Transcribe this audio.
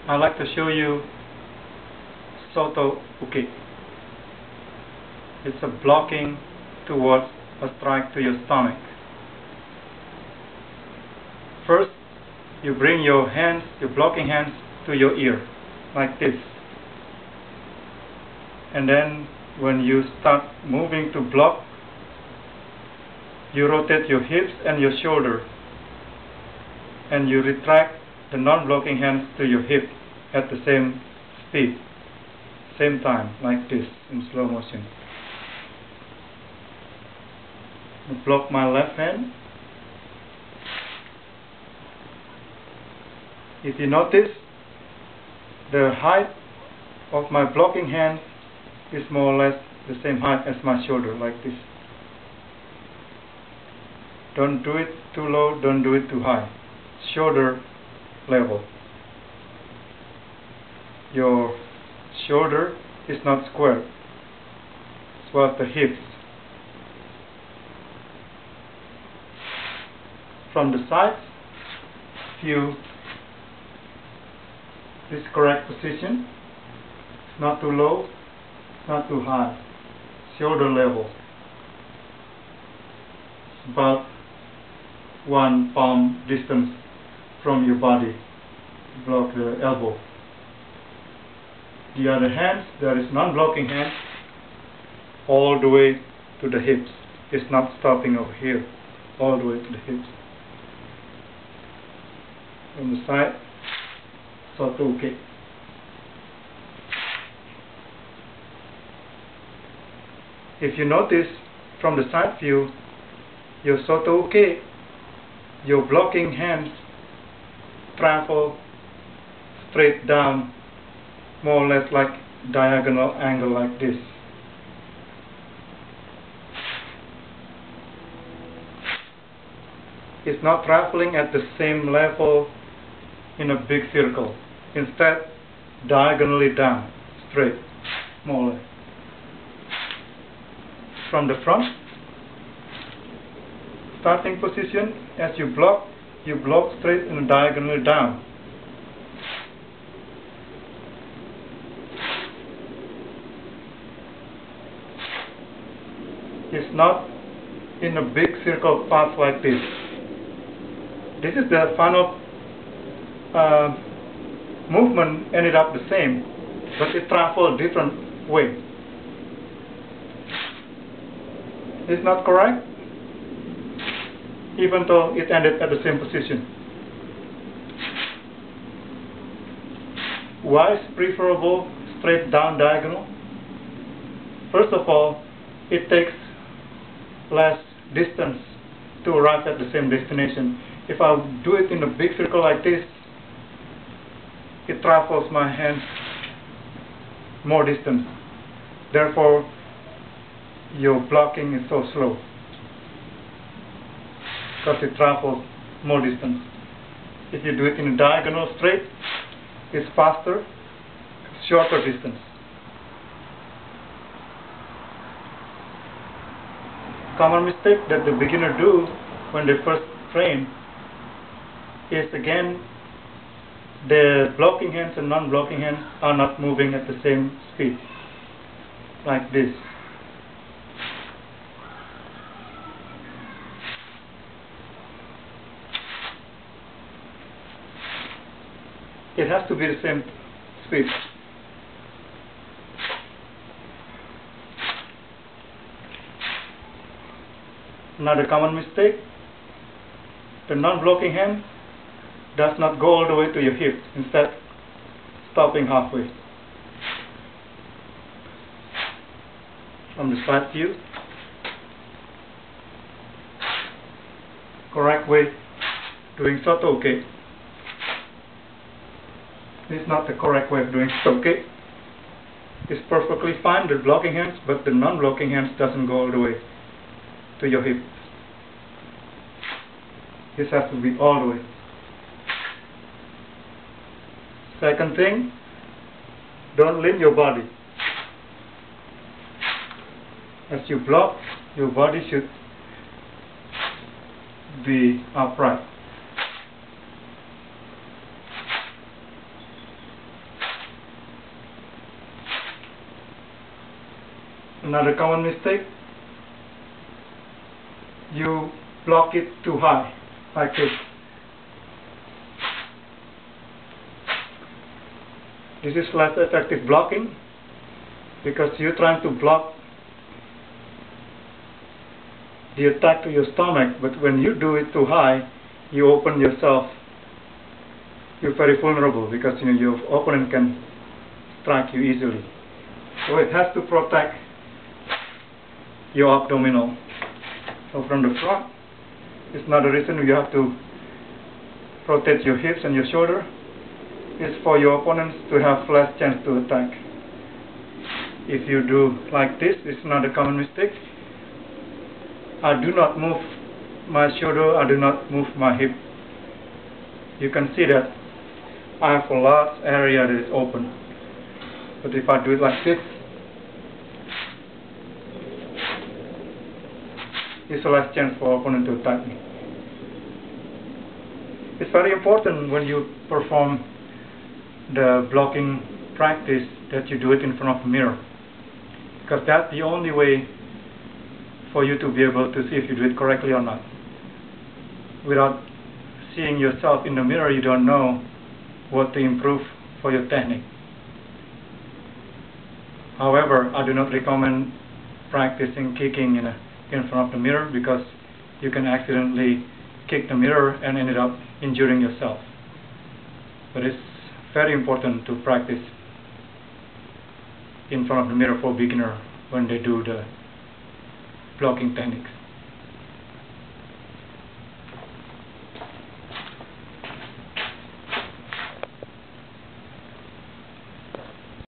I'd like to show you Soto Uke. It's a blocking towards a strike to your stomach. First, you bring your hands, your blocking hands, to your ear, like this. And then, when you start moving to block, you rotate your hips and your shoulder, and you retract the non-blocking hands to your hip at the same speed, same time, like this, in slow motion. I block my left hand. If you notice, the height of my blocking hand is more or less the same height as my shoulder, like this. Don't do it too low, don't do it too high. Shoulder level. Your shoulder is not square, as well as the hips. From the sides, view this correct position. It's not too low, not too high. Shoulder level. About 1 palm distance from your body. Block the elbow. The other hand, there is non-blocking hand all the way to the hips. It's not stopping over here, all the way to the hips. From the side, Soto Uke. If you notice from the side view, your Soto Uke, your blocking hands travel straight down, more or less like diagonal angle like this. It's not traveling at the same level in a big circle. Instead, diagonally down, straight, more or less. From the front, starting position, as you block straight and diagonally down. It's not in a big circle path like this. This is the final movement ended up the same, but it traveled a different way. It's not correct, even though it ended at the same position. Why is preferable straight down diagonal? First of all, it takes less distance to arrive at the same destination. If I do it in a big circle like this, it travels my hands more distance. Therefore, your blocking is so slow, because it travels more distance. If you do it in a diagonal straight, it's faster, shorter distance. Common mistake that the beginner do when they first train is, again, the blocking hands and non-blocking hands are not moving at the same speed, like this. It has to be the same speed. Another common mistake, the non-blocking hand does not go all the way to your hip, instead stopping halfway. From the side view, correct way doing Soto Uke. This is not the correct way of doing Soto Uke. It's perfectly fine, the blocking hands, but the non-blocking hands doesn't go all the way to your hip. This has to be all the way. Second thing, don't lean your body. As you block, your body should be upright. Another common mistake, you block it too high, like this. This is less effective blocking because you're trying to block the attack to your stomach, but when you do it too high, you open yourself. You're very vulnerable because your opponent can strike you easily. So it has to protect your abdominal. So from the front, it's not the reason you have to protect your hips and your shoulder. It's for your opponents to have less chance to attack. If you do like this, it's not a common mistake. I do not move my shoulder, I do not move my hip. You can see that I have a large area that is open. But if I do it like this, it's a less chance for opponent to attack me. It's very important when you perform the blocking practice that you do it in front of a mirror, because that's the only way for you to be able to see if you do it correctly or not. Without seeing yourself in the mirror, you don't know what to improve for your technique. However, I do not recommend practicing kicking in front of the mirror, because you can accidentally kick the mirror and end up injuring yourself. But it's very important to practice in front of the mirror for beginner when they do the blocking techniques.